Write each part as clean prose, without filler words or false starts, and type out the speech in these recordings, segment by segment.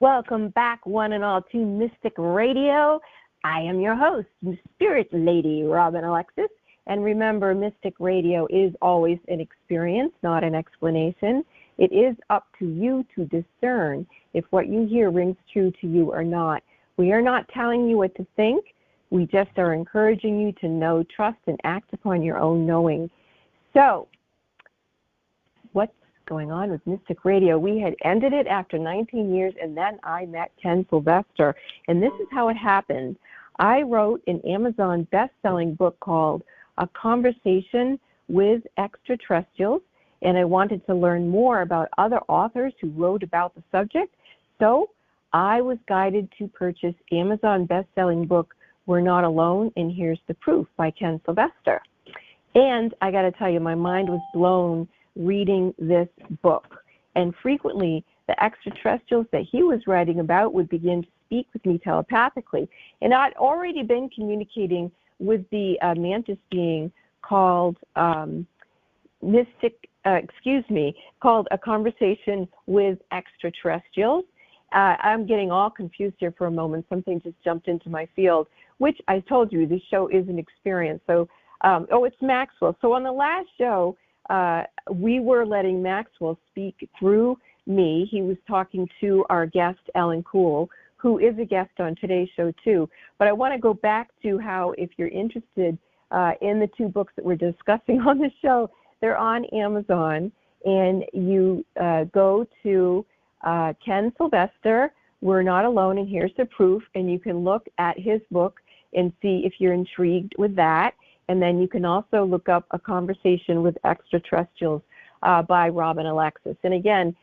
Welcome back, one and all, to Mystic Radio. I am your host, Spirit Lady Robin Alexis. And remember, Mystic Radio is always an experience, not an explanation. It is up to you to discern if what you hear rings true to you or not. We are not telling you what to think. We just are encouraging you to know, trust, and act upon your own knowing. So, what's going on with Mystic Radio? We had ended it after 19 years, and then I met Ken Sylvester. And this is how it happened. I wrote an Amazon best-selling book called A Conversation with Extraterrestrials, and I wanted to learn more about other authors who wrote about the subject. So I was guided to purchase Amazon best-selling book, We're Not Alone, and Here's the Proof by Ken Sylvester. And I got to tell you, my mind was blown reading this book. And frequently, the extraterrestrials that he was writing about would begin to speak with me telepathically. And I'd already been communicating with the mantis being called called A Conversation with Extraterrestrials. I'm getting all confused here for a moment. Something just jumped into my field, which I told you, this show is an experience. So, it's Maxwell. So on the last show, we were letting Maxwell speak through me. He was talking to our guest, Ellen Kuhl, who is a guest on today's show too. But I want to go back to how, if you're interested in the two books that we're discussing on the show, they're on Amazon, and you go to Ken Sylvester, We're Not Alone, and Here's the Proof, and you can look at his book and see if you're intrigued with that. And then you can also look up A Conversation with Extraterrestrials by Robin Alexis. And again,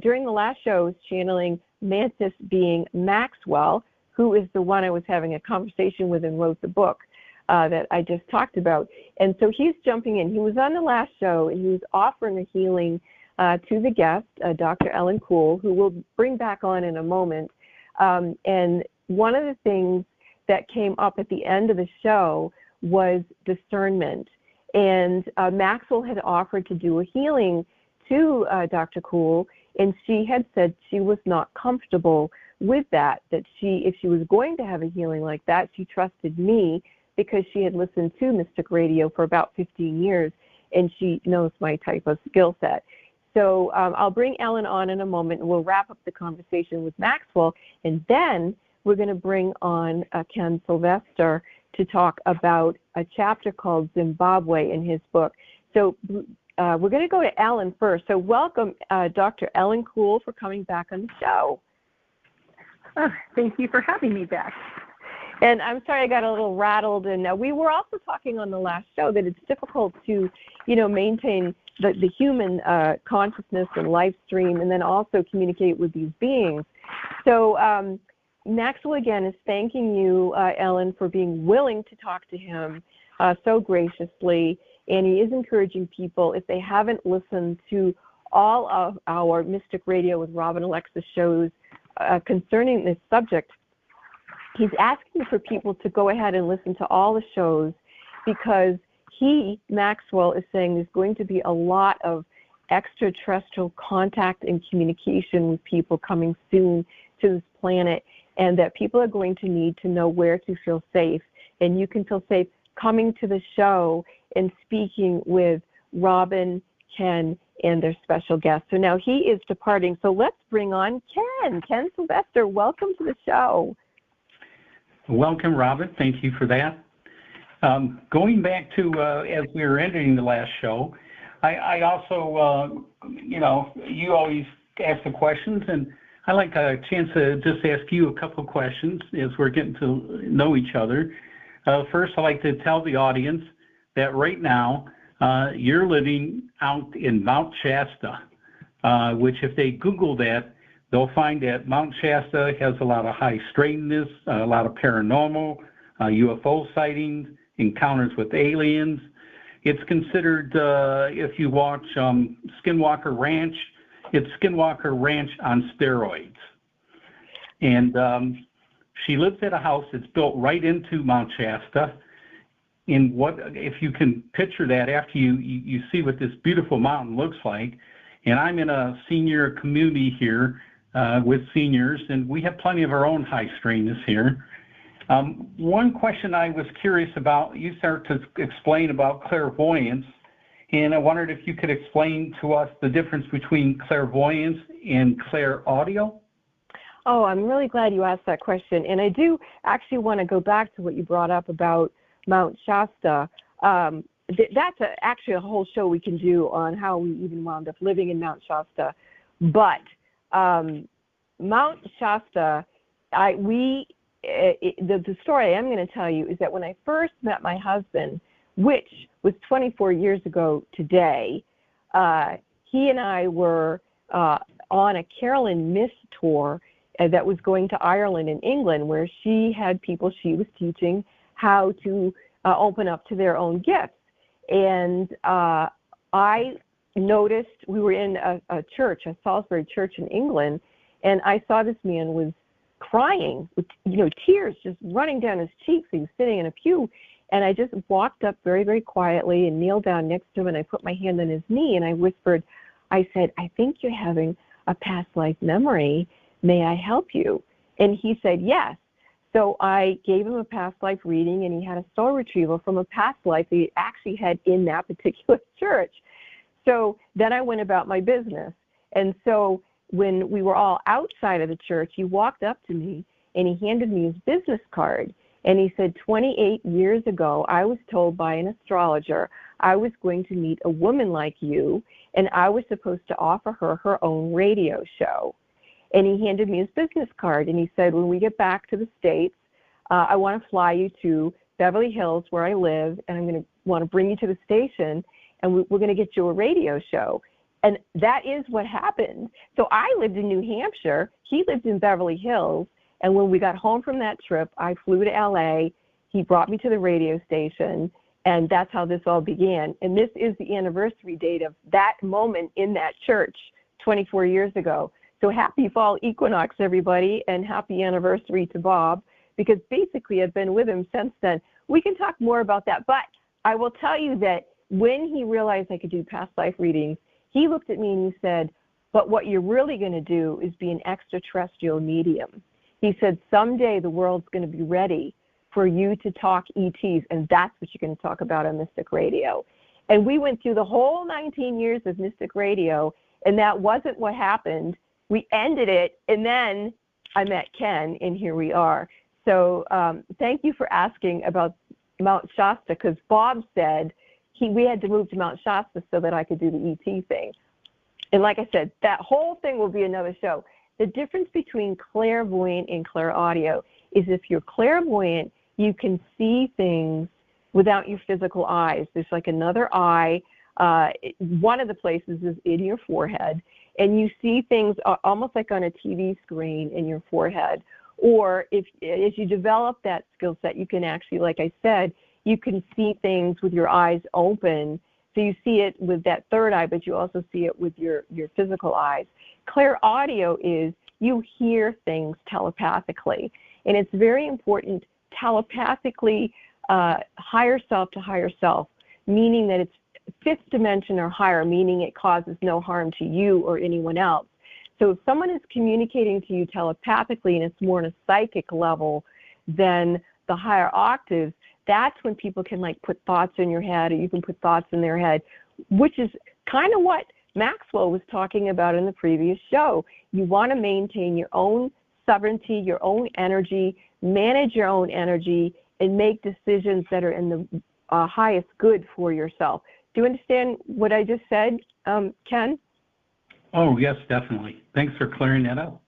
during the last show, I was channeling Mantis being Maxwell, who is the one I was having a conversation with and wrote the book that I just talked about. And so he's jumping in. He was on the last show, and he was offering a healing to the guest, Dr. Ellen Kuhl, who we'll bring back on in a moment. And one of the things that came up at the end of the show was discernment. And Maxwell had offered to do a healing to Dr. Kuhl, and she had said she was not comfortable with that if she was going to have a healing like that, she trusted me because she had listened to Mystic Radio for about 15 years, and she knows my type of skill set. So I'll bring Ellen on in a moment, and we'll wrap up the conversation with Maxwell, and then we're going to bring on Ken Sylvester to talk about a chapter called Zimbabwe in his book. So we're going to go to Ellen first. So welcome, Dr. Ellen Kuhl, for coming back on the show. Oh, thank you for having me back. And I'm sorry I got a little rattled. And we were also talking on the last show that it's difficult to, maintain the human consciousness and life stream, and then also communicate with these beings. So Maxwell, again, is thanking you, Ellen, for being willing to talk to him so graciously. And he is encouraging people, if they haven't listened to all of our Mystic Radio with Robin Alexis shows concerning this subject, he's asking for people to go ahead and listen to all the shows, because Maxwell, is saying there's going to be a lot of extraterrestrial contact and communication with people coming soon to this planet, and that people are going to need to know where to feel safe. And you can feel safe coming to the show and speaking with Robin, Ken, and their special guest. So now he is departing. So let's bring on Ken Sylvester. Welcome to the show. Welcome, Robin. Thank you for that. Going back to, as we were ending the last show, I also, you always ask the questions, and I like a chance to just ask you a couple of questions as we're getting to know each other. First, I'd like to tell the audience that right now you're living out in Mount Shasta, which if they Google that, they'll find that Mount Shasta has a lot of high strangeness, a lot of paranormal, UFO sightings, encounters with aliens. It's considered, if you watch Skinwalker Ranch, it's Skinwalker Ranch on steroids. And she lives at a house that's built right into Mount Shasta. In what, if you can picture that after you see what this beautiful mountain looks like. And I'm in a senior community here with seniors, and we have plenty of our own high strangeness here. One question I was curious about, you started to explain about clairvoyance, and I wondered if you could explain to us the difference between clairvoyance and clairaudio. Oh, I'm really glad you asked that question. And I do actually want to go back to what you brought up about Mount Shasta. That's actually a whole show we can do on how we even wound up living in Mount Shasta. But Mount Shasta, the story I'm going to tell you is that when I first met my husband, which was 24 years ago today, he and I were on a Carolyn Miss tour that was going to Ireland and England, where she had people she was teaching how to open up to their own gifts. And I noticed we were in a church, a Salisbury church in England, and I saw this man was crying with, tears just running down his cheeks. He was sitting in a pew, and I just walked up very, very quietly and kneeled down next to him, and I put my hand on his knee, and I whispered, I said, I think you're having a past life memory. May I help you? And he said, yes. So I gave him a past life reading, and he had a soul retrieval from a past life that he actually had in that particular church. So then I went about my business. And so when we were all outside of the church, he walked up to me, and he handed me his business card. And he said, 28 years ago, I was told by an astrologer I was going to meet a woman like you, and I was supposed to offer her her own radio show. And he handed me his business card, and he said, when we get back to the States, I want to fly you to Beverly Hills, where I live, and I'm going to want to bring you to the station, and we're going to get you a radio show. And that is what happened. So I lived in New Hampshire. He lived in Beverly Hills. And when we got home from that trip, I flew to LA. He brought me to the radio station, and that's how this all began. And this is the anniversary date of that moment in that church 24 years ago. So happy fall equinox, everybody, and happy anniversary to Bob, because basically I've been with him since then. We can talk more about that, but I will tell you that when he realized I could do past life readings, he looked at me and he said, but what you're really going to do is be an extraterrestrial medium. He said, someday the world's going to be ready for you to talk ETs, and that's what you're going to talk about on Mystic Radio. And we went through the whole 19 years of Mystic Radio, and that wasn't what happened. We ended it, and then I met Ken, and here we are. So thank you for asking about Mount Shasta, because Bob said we had to move to Mount Shasta so that I could do the ET thing. And like I said, that whole thing will be another show. The difference between clairvoyant and clairaudio is if you're clairvoyant, you can see things without your physical eyes. There's like another eye. One of the places is in your forehead, and you see things almost like on a TV screen in your forehead. Or if you develop that skill set, you can actually, like I said, you can see things with your eyes open. So you see it with that third eye, but you also see it with your physical eyes. Clairaudio is you hear things telepathically, and it's very important telepathically, higher self to higher self, meaning that it's fifth dimension or higher, meaning it causes no harm to you or anyone else. So if someone is communicating to you telepathically and it's more on a psychic level than the higher octaves, that's when people can like put thoughts in your head, or you can put thoughts in their head, which is kind of what Maxwell was talking about in the previous show. You want to maintain your own sovereignty, your own energy, manage your own energy, and make decisions that are in the highest good for yourself. Do you understand what I just said, Ken? Oh, yes, definitely. Thanks for clearing that up.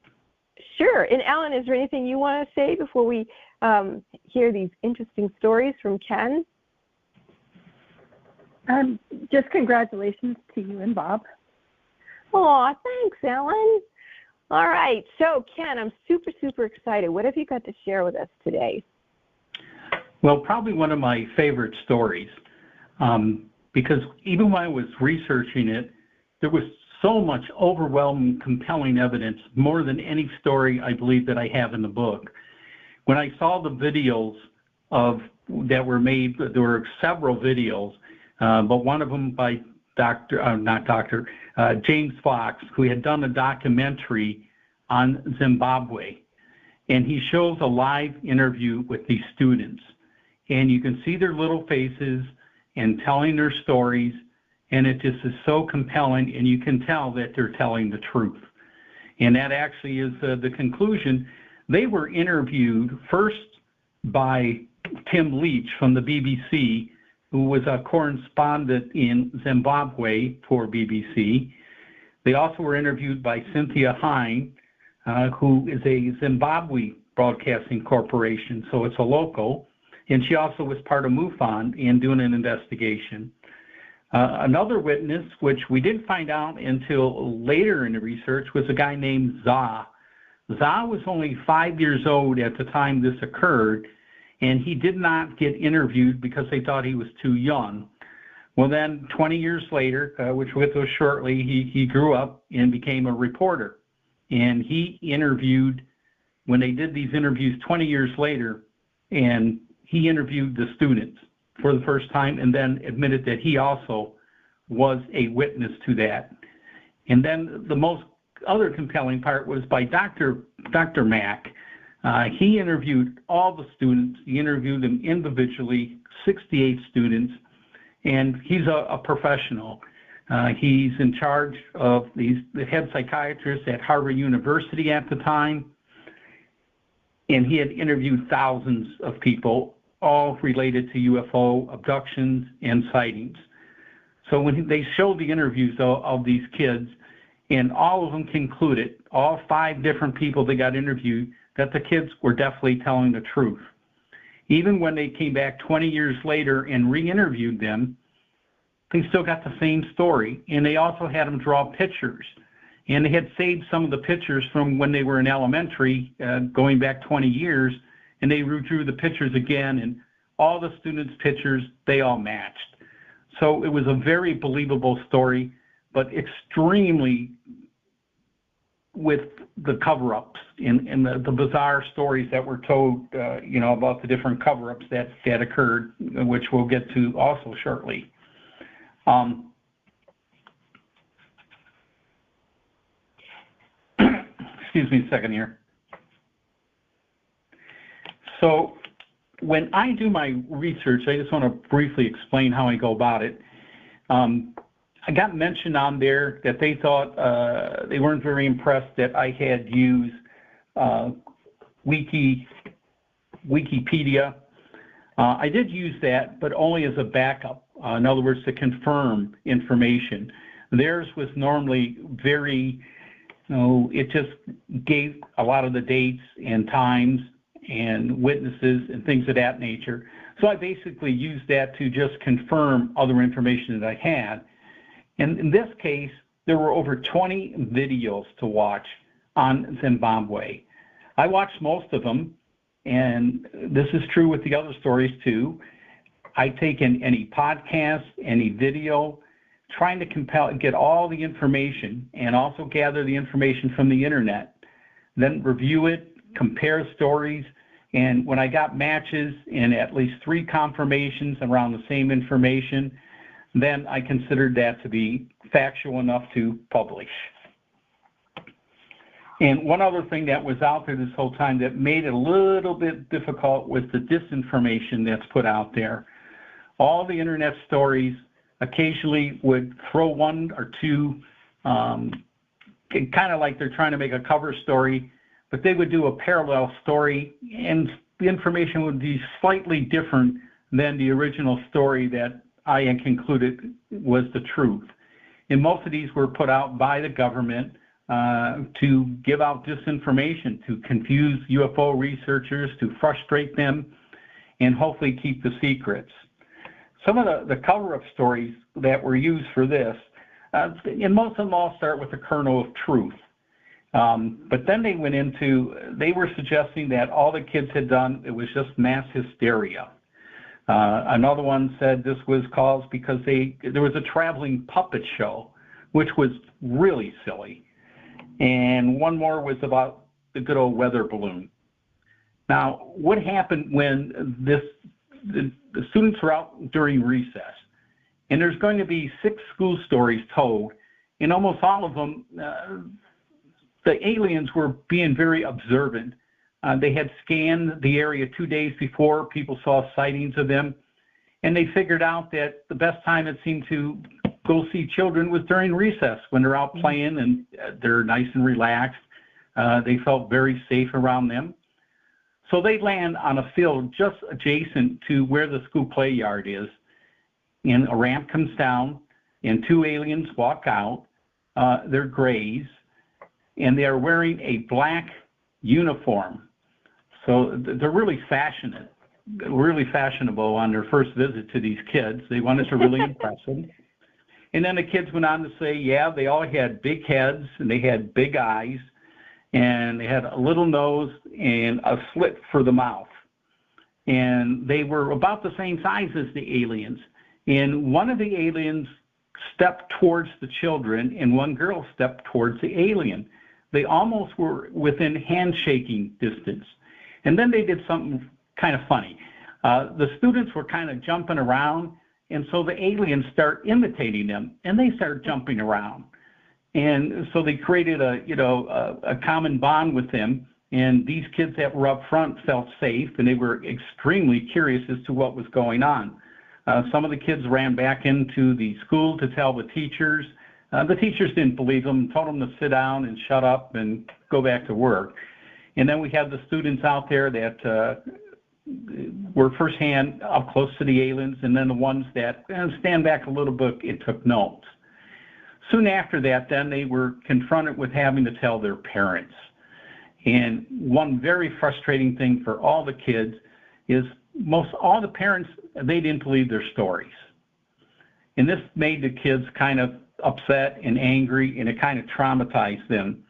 Sure. And Ellen, is there anything you want to say before we hear these interesting stories from Ken? Just congratulations to you and Bob. Oh, thanks, Ellen. All right. So, Ken, I'm super, super excited. What have you got to share with us today? Well, probably one of my favorite stories, because even when I was researching it, there was so much overwhelming, compelling evidence, more than any story I believe that I have in the book. When I saw the videos that were made, there were several videos, but one of them by James Fox, who had done a documentary on Zimbabwe. And he shows a live interview with these students. And you can see their little faces and telling their stories. And it just is so compelling, and you can tell that they're telling the truth. And that actually is the conclusion. They were interviewed first by Tim Leach from the BBC, who was a correspondent in Zimbabwe for BBC. They also were interviewed by Cynthia Hine, who is a Zimbabwe Broadcasting Corporation, so it's a local. And she also was part of MUFON in doing an investigation. Another witness, which we didn't find out until later in the research, was a guy named Za. Za was only 5 years old at the time this occurred, and he did not get interviewed because they thought he was too young. Well, then 20 years later, which we'll get to shortly, he grew up and became a reporter. And he interviewed, when they did these interviews 20 years later, and he interviewed the students for the first time and then admitted that he also was a witness to that. And then the most other compelling part was by Dr. Mack. He interviewed all the students. He interviewed them individually, 68 students, and he's a professional. He's in charge of the head psychiatrist at Harvard University at the time, and he had interviewed thousands of people, all related to UFO abductions and sightings. So when they showed the interviews of these kids, and all of them concluded, all 5 different people that got interviewed, that the kids were definitely telling the truth. Even when they came back 20 years later and re-interviewed them, they still got the same story. And they also had them draw pictures. And they had saved some of the pictures from when they were in elementary, going back 20 years, and they redrew the pictures again, and all the students' pictures, they all matched. So it was a very believable story, but extremely with the cover-ups and the bizarre stories that were told, about the different cover-ups that occurred, which we'll get to also shortly. Excuse me a second here. So when I do my research, I just want to briefly explain how I go about it. I got mentioned on there that they thought they weren't very impressed that I had used Wikipedia. I did use that, but only as a backup. In other words, to confirm information. Theirs was normally very, it just gave a lot of the dates and times and witnesses and things of that nature. So I basically used that to just confirm other information that I had. And in this case, there were over 20 videos to watch on Zimbabwe. I watched most of them, and this is true with the other stories too. I take in any podcast, any video, trying to get all the information and also gather the information from the internet, then review it, compare stories, and when I got matches and at least 3 confirmations around the same information, then I considered that to be factual enough to publish. And one other thing that was out there this whole time that made it a little bit difficult was the disinformation that's put out there. All the internet stories occasionally would throw 1 or 2, kind of like they're trying to make a cover story, but they would do a parallel story, and the information would be slightly different than the original story that I had concluded was the truth. And most of these were put out by the government to give out disinformation, to confuse UFO researchers, to frustrate them, and hopefully keep the secrets. Some of the cover-up stories that were used for this, and most of them all start with a kernel of truth. But then they were suggesting that all the kids had done, it was just mass hysteria. Another one said this was caused because there was a traveling puppet show, which was really silly. And one more was about the good old weather balloon. Now, what happened when the students were out during recess, and there's going to be 6 school stories told, and almost all of them, the aliens were being very observant. They had scanned the area 2 days before. People saw sightings of them, and they figured out that the best time it seemed to go see children was during recess when they're out playing and they're nice and relaxed. They felt very safe around them. So they land on a field just adjacent to where the school play yard is, and a ramp comes down, and 2 aliens walk out. They're grays, and they are wearing a black uniform. So they're really fashionable on their first visit to these kids. They wanted to really impress them. And then the kids went on to say, yeah, they all had big heads, and they had big eyes, and they had a little nose and a slit for the mouth. And they were about the same size as the aliens. And one of the aliens stepped towards the children, and one girl stepped towards the alien. They almost were within handshaking distance. And then they did something kind of funny. The students were kind of jumping around, and so the aliens start imitating them, and they start jumping around. And so they created a common bond with them, and these kids that were up front felt safe, and they were extremely curious as to what was going on. Some of the kids ran back into the school to tell the teachers. The teachers didn't believe them, told them to sit down and shut up and go back to work. And then we had the students out there that were firsthand up close to the aliens, and then the ones that stand back a little bit and took notes. Soon after that, then they were confronted with having to tell their parents. And one very frustrating thing for all the kids is most all the parents, they didn't believe their stories. And this made the kids kind of upset and angry, and it kind of traumatized them.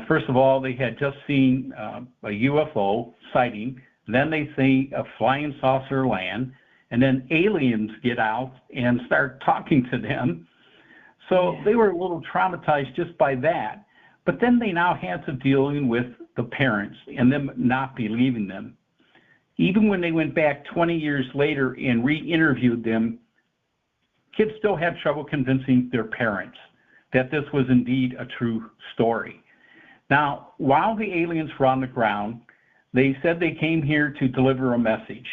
First of all, they had just seen a UFO sighting. Then they see a flying saucer land, and then aliens get out and start talking to them. So they were a little traumatized just by that. But then they now had to deal with the parents and them not believing them. Even when they went back 20 years later and re-interviewed them, kids still had trouble convincing their parents that this was indeed a true story. Now, while the aliens were on the ground, they said they came here to deliver a message.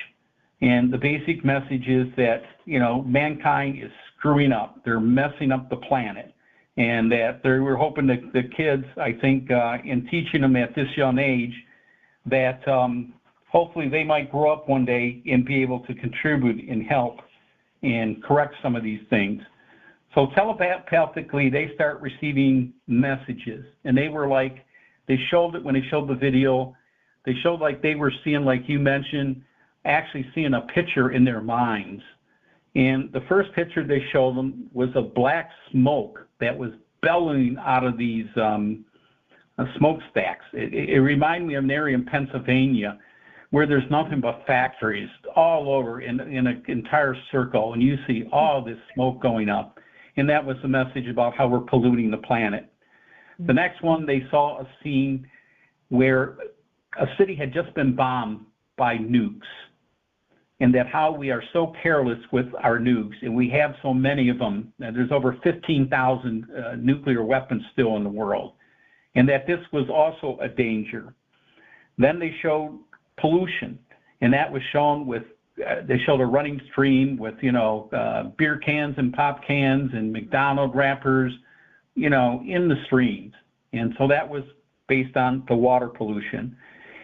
And the basic message is that, mankind is screwing up. They're messing up the planet. And that they were hoping that the kids, I think, in teaching them at this young age, that hopefully they might grow up one day and be able to contribute and help and correct some of these things. So telepathically, they start receiving messages. And they were like, they showed it when they showed the video, they showed like they were seeing, like you mentioned, actually seeing a picture in their minds. And the first picture they showed them was a black smoke that was bellowing out of these smokestacks. It reminded me of an area in Pennsylvania where there's nothing but factories all over in an entire circle, and you see all this smoke going up. And that was the message about how we're polluting the planet. The next one, they saw a scene where a city had just been bombed by nukes, and that how we are so careless with our nukes, and we have so many of them. There's over 15,000 nuclear weapons still in the world, and that this was also a danger. Then they showed pollution, and that was shown with, they showed a running stream with, beer cans and pop cans and McDonald's wrappers, in the streams. And so that was based on the water pollution.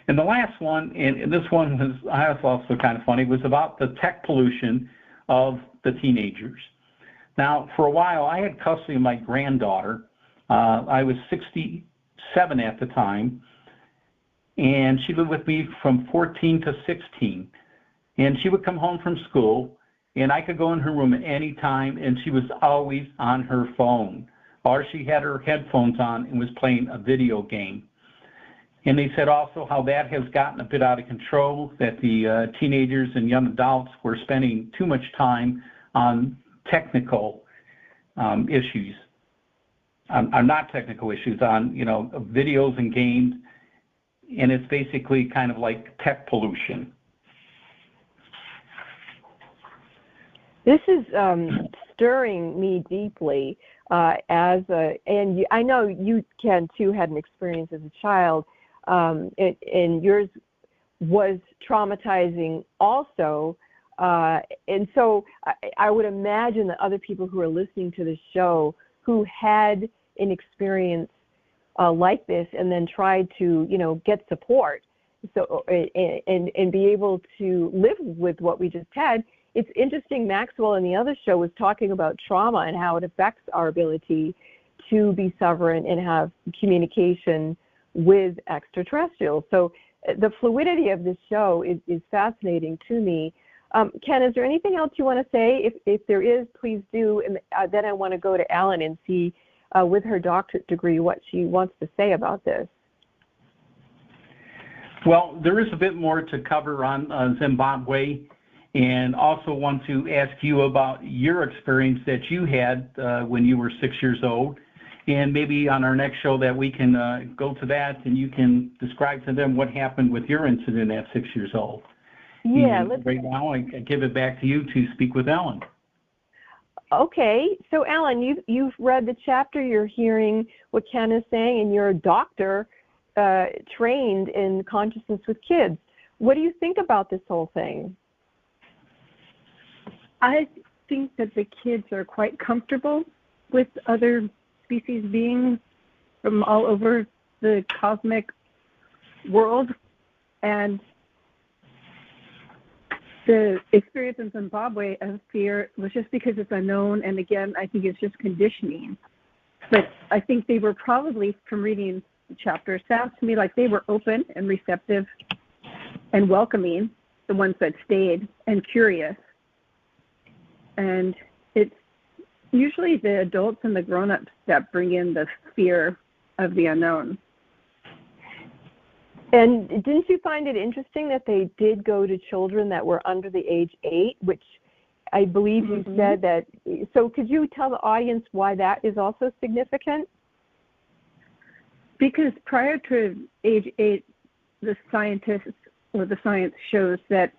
And the last one, and this one was also kind of funny, was about the tech pollution of the teenagers. Now, for a while, I had custody of my granddaughter. I was 67 at the time, and she lived with me from 14 to 16. And she would come home from school, and I could go in her room at any time, and she was always on her phone. Or she had her headphones on and was playing a video game. And they said also how that has gotten a bit out of control, that the teenagers and young adults were spending too much time on technical issues, not technical issues, on, videos and games. And it's basically kind of like tech pollution. This is stirring me deeply. I know you, Ken, too, had an experience as a child, and yours was traumatizing also. And so I would imagine that other people who are listening to the show who had an experience like this and then tried to, get support and be able to live with what we just had. It's interesting, Maxwell in the other show was talking about trauma and how it affects our ability to be sovereign and have communication with extraterrestrials. So the fluidity of this show is fascinating to me. Ken, is there anything else you want to say? If there is, please do. And then I want to go to Ellen and see, with her doctorate degree, what she wants to say about this. Well, there is a bit more to cover on Zimbabwe, and also want to ask you about your experience that you had when you were 6 years old. And maybe on our next show that we can go to that and you can describe to them what happened with your incident at 6 years old. Yeah. Right now, I give it back to you to speak with Ellen. Okay. So, Ellen, you've read the chapter. You're hearing what Ken is saying, and you're a doctor trained in consciousness with kids. What do you think about this whole thing? I think that the kids are quite comfortable with other species beings from all over the cosmic world, and the experience in Zimbabwe of fear was just because it's unknown, and again, I think it's just conditioning. But I think they were probably, from reading the chapter, sounds to me like they were open and receptive and welcoming, the ones that stayed, and curious. And it's usually the adults and the grown-ups that bring in the fear of the unknown. And didn't you find it interesting that they did go to children that were under the age 8, which I believe you said that. So could you tell the audience why that is also significant? Because prior to age 8, the scientists or the science shows that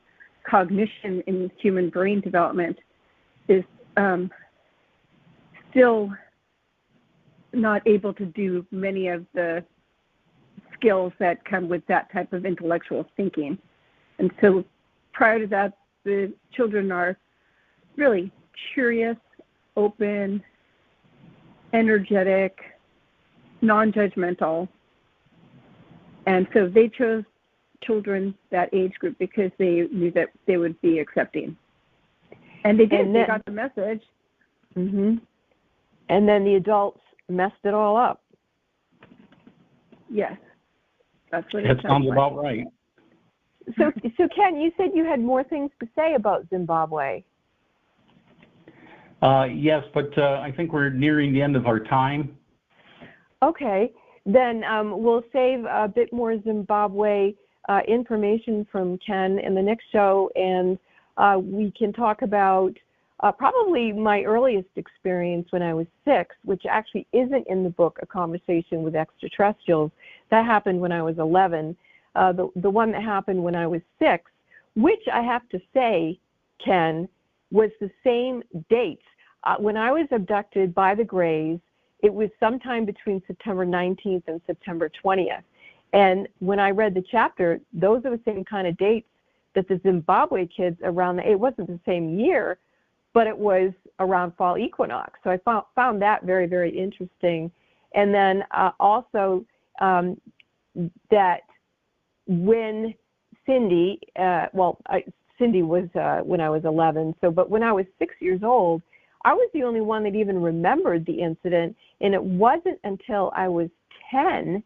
cognition in human brain development is still not able to do many of the skills that come with that type of intellectual thinking. And so prior to that, the children are really curious, open, energetic, non-judgmental. And so they chose children that age group because they knew that they would be accepting. And they did. And they got the message. And then the adults messed it all up. Yes. That's what that sounds like. About right. So Ken, you said you had more things to say about Zimbabwe. Yes, but I think we're nearing the end of our time. Okay. Then we'll save a bit more Zimbabwe information from Ken in the next show, and we can talk about probably my earliest experience when I was 6, which actually isn't in the book, A Conversation with Extraterrestrials. That happened when I was 11. The one that happened when I was 6, which I have to say, Ken, was the same dates. When I was abducted by the Greys, it was sometime between September 19th and September 20th. And when I read the chapter, those are the same kind of dates that the Zimbabwe kids around it wasn't the same year, but it was around fall equinox. So I found that very, very interesting. And then also that when Cindy, Cindy was when I was 11, but when I was 6 years old, I was the only one that even remembered the incident, and it wasn't until I was 10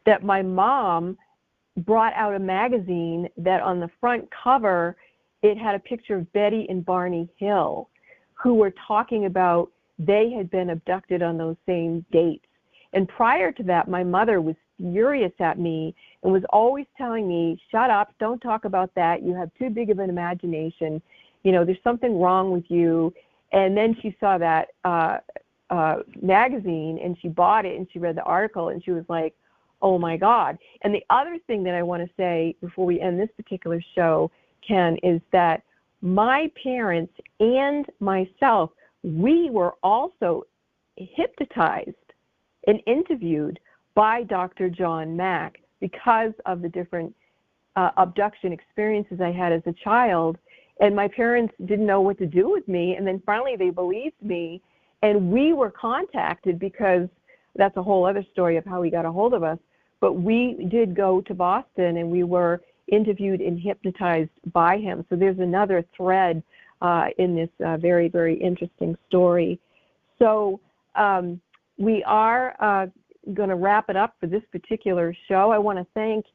that my mom brought out a magazine that on the front cover, it had a picture of Betty and Barney Hill, who were talking about they had been abducted on those same dates. And prior to that, my mother was furious at me and was always telling me, shut up, don't talk about that, you have too big of an imagination, there's something wrong with you. And then she saw that magazine, and she bought it, and she read the article, and she was like, oh my God. And the other thing that I want to say before we end this particular show, Ken, is that my parents and myself, we were also hypnotized and interviewed by Dr. John Mack because of the different abduction experiences I had as a child. And my parents didn't know what to do with me. And then finally they believed me. And we were contacted because that's a whole other story of how he got a hold of us. But we did go to Boston and we were interviewed and hypnotized by him. So there's another thread in this very, very interesting story. So we are going to wrap it up for this particular show. I want to thank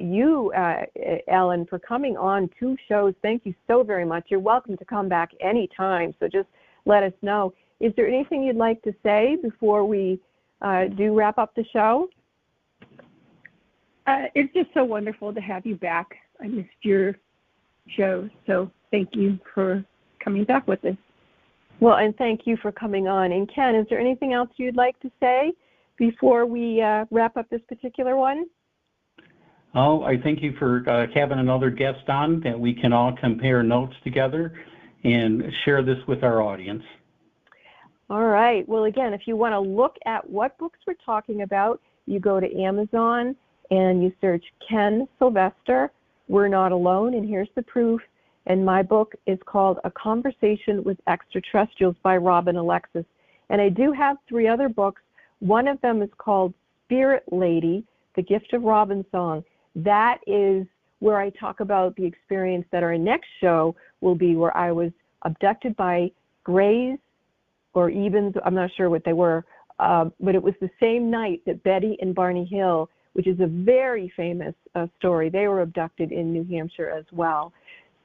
you, Ellen, for coming on 2 shows. Thank you so very much. You're welcome to come back anytime, so just let us know. Is there anything you'd like to say before we do wrap up the show? It's just so wonderful to have you back. I missed your show, so thank you for coming back with us. Well, and thank you for coming on. And Ken, is there anything else you'd like to say before we wrap up this particular one? Oh, I thank you for having another guest on that we can all compare notes together and share this with our audience. All right. Well, again, if you want to look at what books we're talking about, you go to Amazon and you search Ken Sylvester, We're Not Alone, and Here's the Proof. And my book is called A Conversation with Extraterrestrials by Robin Alexis. And I do have 3 other books. One of them is called Spirit Lady, The Gift of Robin Song. That is where I talk about the experience that our next show will be, where I was abducted by Greys or Evens. I'm not sure what they were, but it was the same night that Betty and Barney Hill, which is a very famous story, they were abducted in New Hampshire as well.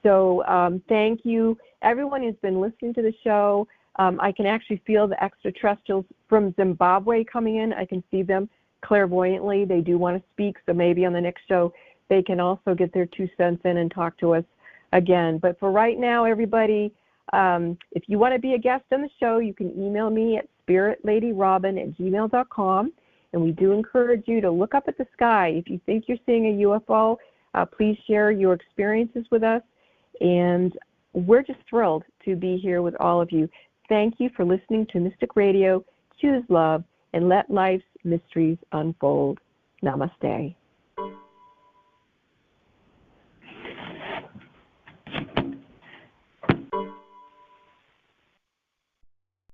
So thank you. Everyone who's been listening to the show, I can actually feel the extraterrestrials from Zimbabwe coming in. I can see them clairvoyantly. They do want to speak, so maybe on the next show they can also get their 2 cents in and talk to us again. But for right now, everybody, if you want to be a guest on the show, you can email me at spiritladyrobin@gmail.com. And we do encourage you to look up at the sky. If you think you're seeing a UFO, please share your experiences with us. And we're just thrilled to be here with all of you. Thank you for listening to Mystic Radio. Choose love and let life's mysteries unfold. Namaste.